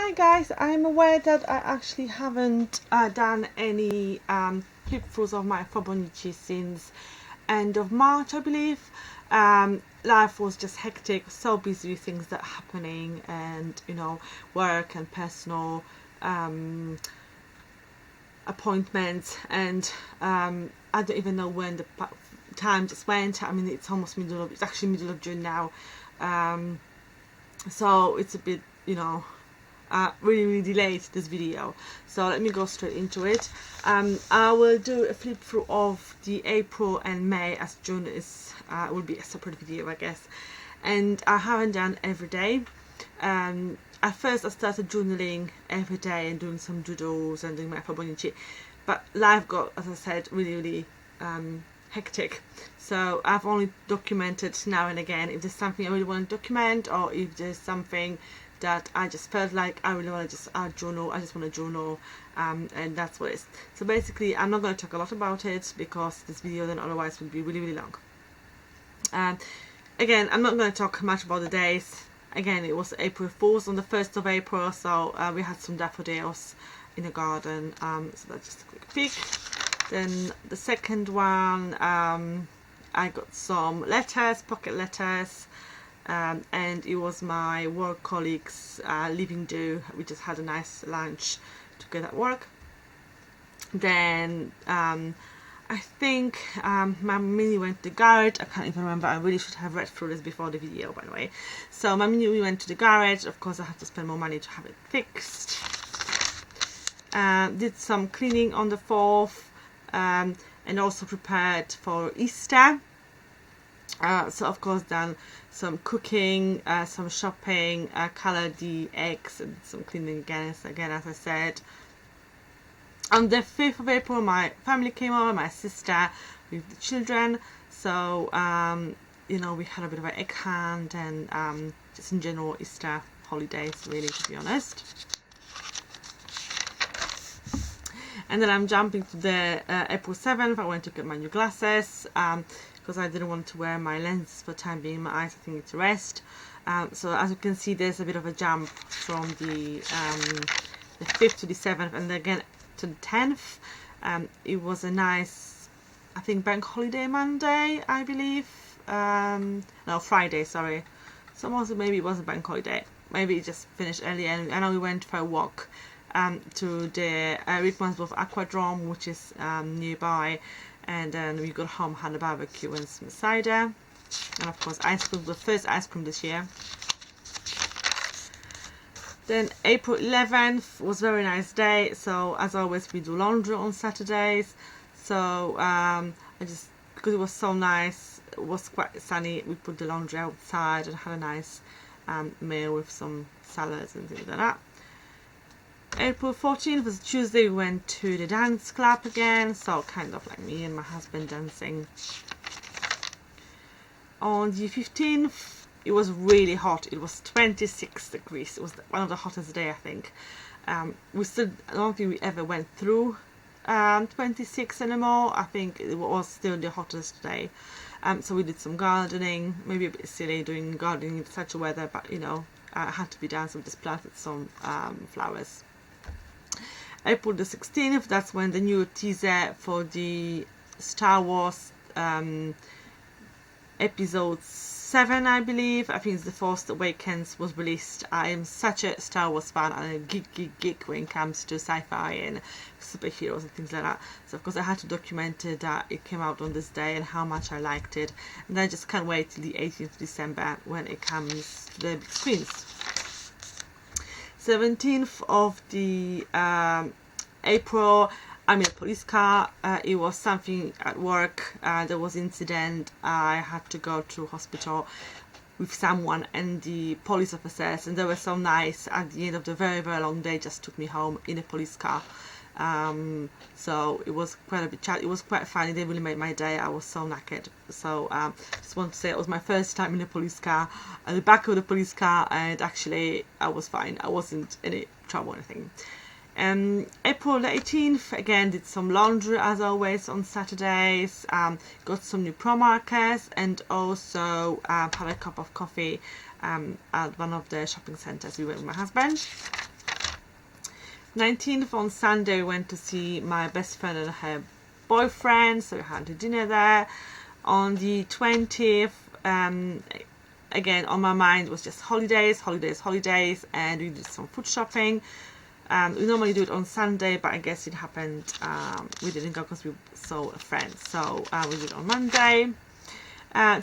Hi guys, I'm aware that I actually haven't done any flip-throughs of my Faux-bonichi since end of March, I believe. Life was just hectic, so busy with things that are happening, and work and personal appointments, and I don't even know when the time just went. I mean, it's actually middle of June now, so it's a bit really delayed this video, so let me go straight into it. I will do a flip through of the April and May, as June is will be a separate video, I guess, and I haven't done every day. At first I started journaling every day and doing some doodles and doing my Faux-bonichi, but life got, as I said, really hectic, so I've only documented now and again if there's something I really want to document, or if there's something that I just felt like I really want to just journal. I just want to journal, and that's what it is. So basically I'm not going to talk a lot about it because this video then otherwise would be really long. Again, I'm not going to talk much about the days. Again, it was April Fool's on the 1st of April, so we had some daffodils in the garden, so that's just a quick peek. Then the second one, I got some letters, pocket letters, and it was my work colleagues leaving do. We just had a nice lunch together at work. Then I think my mini went to the garage. I can't even remember. I really should have read through this before the video, by the way. So my mini went to the garage. Of course I had to spend more money to have it fixed. Did some cleaning on the 4th, and also prepared for Easter. So of course done some cooking, some shopping, coloured the eggs, and some cleaning again as I said. On the 5th of April my family came over, my sister with the children, so we had a bit of an egg hunt and just in general Easter holidays, really, to be honest. And then I'm jumping to the April 7th. I went to get my new glasses because I didn't want to wear my lenses for the time being. My eyes, I think, need to rest. So as you can see, there's a bit of a jump from the 5th to the 7th, and then again to the 10th. It was a nice, I think, bank holiday Monday, I believe. No, Friday, sorry. So also maybe it was a bank holiday. Maybe it just finished early, and I know we went for a walk to the Rickmansworth Aquadrome, which is nearby, and then we got home, had a barbecue and some cider, and of course ice cream, the first ice cream this year. Then April 11th was a very nice day, so as always we do laundry on Saturdays, so I just, because it was so nice, it was quite sunny, we put the laundry outside and had a nice meal with some salads and things like that. April 14th was Tuesday. We went to the dance club again, so kind of like me and my husband dancing. On the 15th it was really hot. It was 26 degrees. It was one of the hottest days, I think. I don't think we ever went through 26 anymore. I think it was still the hottest day. So we did some gardening, maybe a bit silly doing gardening in such a weather, but I had to be done, so we just planted some flowers. April the 16th, that's when the new teaser for the Star Wars episode 7, I believe. I think it's The Force Awakens was released. I am such a Star Wars fan and a geek when it comes to sci-fi and superheroes and things like that. So of course I had to document it, that it came out on this day and how much I liked it. And I just can't wait till the 18th of December when it comes to the big screens. 17th of the April, I'm in a police car. It was something at work. There was an incident. I had to go to hospital with someone and the police officers, and they were so nice. At the end of the very long day, just took me home in a police car. So it was quite a bit chat. It was quite funny. They really made my day. I was so knackered. So just want to say it was my first time in a police car, at the back of the police car, and actually I was fine. I wasn't in any trouble or anything. April the 18th, again did some laundry as always on Saturdays, got some new pro markers, and also had a cup of coffee at one of the shopping centres we went with my husband. 19th on Sunday, we went to see my best friend and her boyfriend, so we had a dinner there. On the 20th, again on my mind was just holidays, and we did some food shopping. We normally do it on Sunday, but I guess it happened, we didn't go because we saw a friend, so we did it on Monday.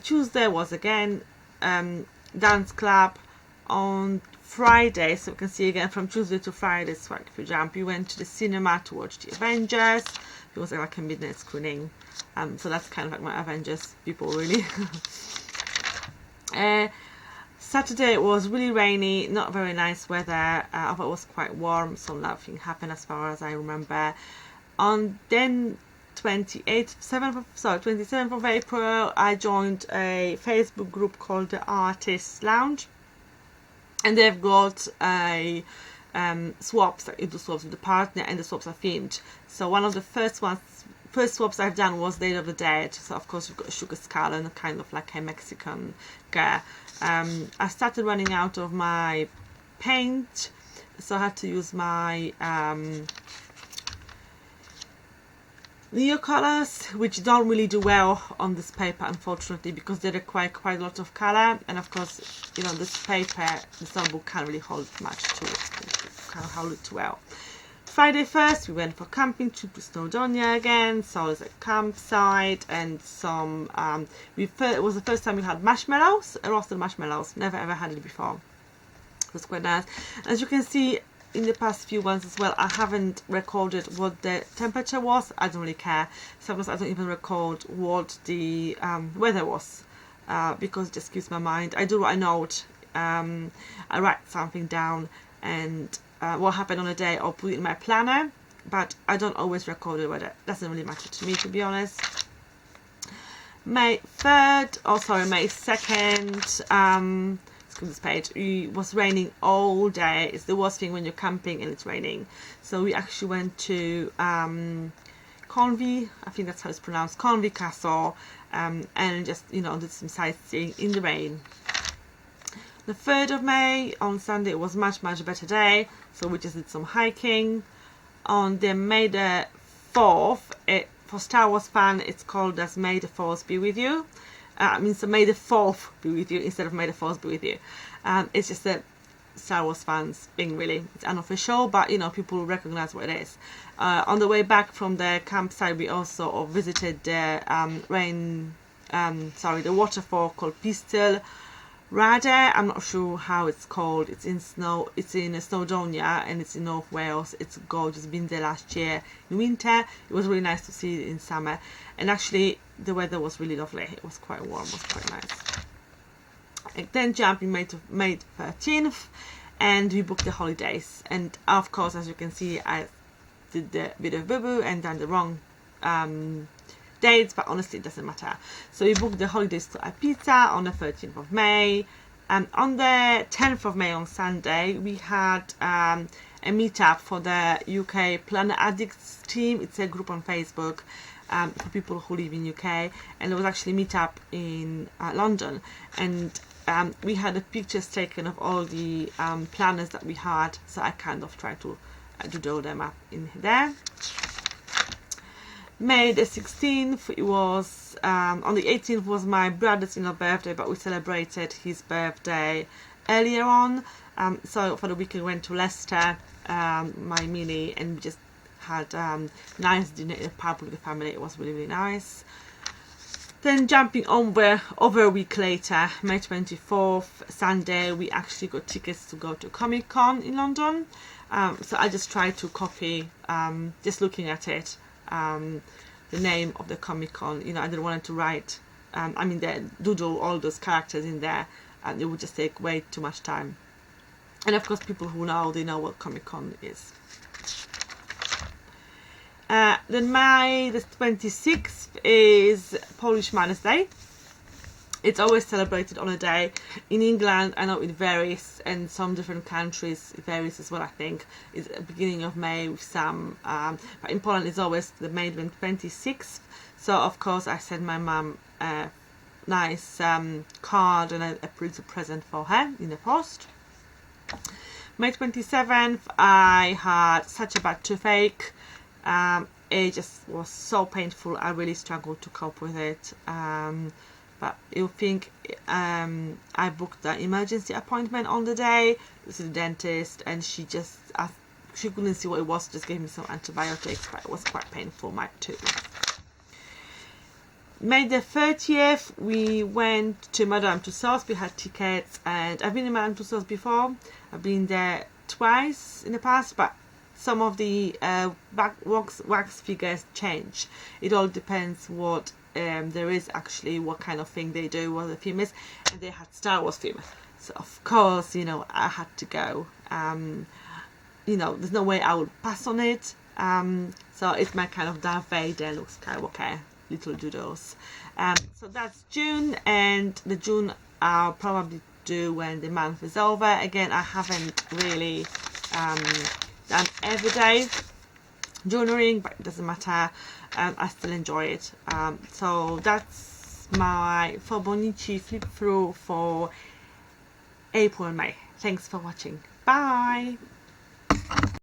Tuesday was again dance club. On Friday, so you can see again from Tuesday to Friday, so if you jump, we went to the cinema to watch the Avengers. It was like a midnight screening, so that's kind of like my Avengers people, really. Saturday was really rainy, not very nice weather. I thought it was quite warm, so nothing happened as far as I remember. On then 27th of April, I joined a Facebook group called the Artists Lounge, and they've got a swaps, like you do swaps with the partner, and the swaps are themed. So one of the first swaps I've done was Day of the Dead. So of course we've got a sugar skull and kind of like a Mexican girl. I started running out of my paint, so I had to use my Neo colors, which don't really do well on this paper, unfortunately, because they require quite a lot of color, and of course, you know, this paper, the songbook can't really hold much to it, can't hold it too well. Friday first, we went for camping trip to Snowdonia again, so it's a campsite and some, it was the first time we had marshmallows, roasted marshmallows, never ever had it before. It was quite nice. As you can see, in the past few ones as well, I haven't recorded what the temperature was. I don't really care. Sometimes I don't even record what the weather was, because it just keeps my mind. I do write a note, I write something down, and what happened on a day, I'll put it in my planner, but I don't always record the weather. It doesn't really matter to me, to be honest. May 2nd, this page, it was raining all day. It's the worst thing when you're camping and it's raining. So we actually went to Conwy, I think that's how it's pronounced, Conwy Castle, and just, you know, did some sightseeing in the rain. The 3rd of May, on Sunday, it was much better day, so we just did some hiking. On the May the 4th, for Star Wars fan, it's called as May the 4th be with you. So May the 4th be with you instead of May the 4th be with you. It's just a Star Wars fans thing, really. It's unofficial, but you know, people recognize what it is. On the way back from the campsite, we also visited the the waterfall called Pistol Rade. I'm not sure how it's called. It's in Snowdonia, and it's in North Wales. It's gorgeous. Been there last year in winter. It was really nice to see it in summer, and actually the weather was really lovely. It was quite warm. It was quite nice. And then jumping May 13th, and we booked the holidays. And of course, as you can see, I did the bit of boo-boo and done the wrong dates, but honestly it doesn't matter. So we booked the holidays to Ibiza on the 13th of May, and on the 10th of May, on Sunday, we had a meetup for the UK Planner Addicts team. It's a group on Facebook for people who live in UK, and there was actually a meetup in London, and we had the pictures taken of all the planners that we had, so I kind of tried to doodle them up in there. May the 16th, it was, on the 18th was my brother's-in-law birthday, but we celebrated his birthday earlier on. So for the weekend we went to Leicester, my mini, and we just had nice dinner in a pub with the family. It was really nice. Then jumping over a week later, May 24th, Sunday, we actually got tickets to go to Comic-Con in London. So I just tried to copy, just looking at it, the name of the Comic-Con. You know, I didn't want to write, doodle all those characters in there, and it would just take way too much time. And of course, people who know, they know what Comic-Con is. Then May the 26th is Polish Mother's Day. It's always celebrated on a day. In England, I know it varies, and some different countries it varies as well, I think. It's the beginning of May with some, but in Poland it's always the May the 26th. So of course I sent my mum a nice card and a pretty present for her in the post. May 27th, I had such a bad toothache. It just was so painful. I really struggled to cope with it. But you think I booked the emergency appointment on the day to the dentist, and she couldn't see what it was, just gave me some antibiotics, but it was quite painful, my tooth. May the 30th, we went to Madame Tussauds. We had tickets, and I've been in Madame Tussauds before. I've been there twice in the past, but some of the wax figures change. It all depends what there is actually, what kind of thing they do, what the theme is, and they had Star Wars theme. So of course, you know, I had to go. You know, there's no way I would pass on it. So it's my kind of Darth Vader, Luke Skywalker, little doodles. So that's June, and the June I'll probably do when the month is over. Again, I haven't really done everyday journaling, but it doesn't matter. I still enjoy it. So that's my Faux-bonichi flip through for April and May. Thanks for watching. Bye.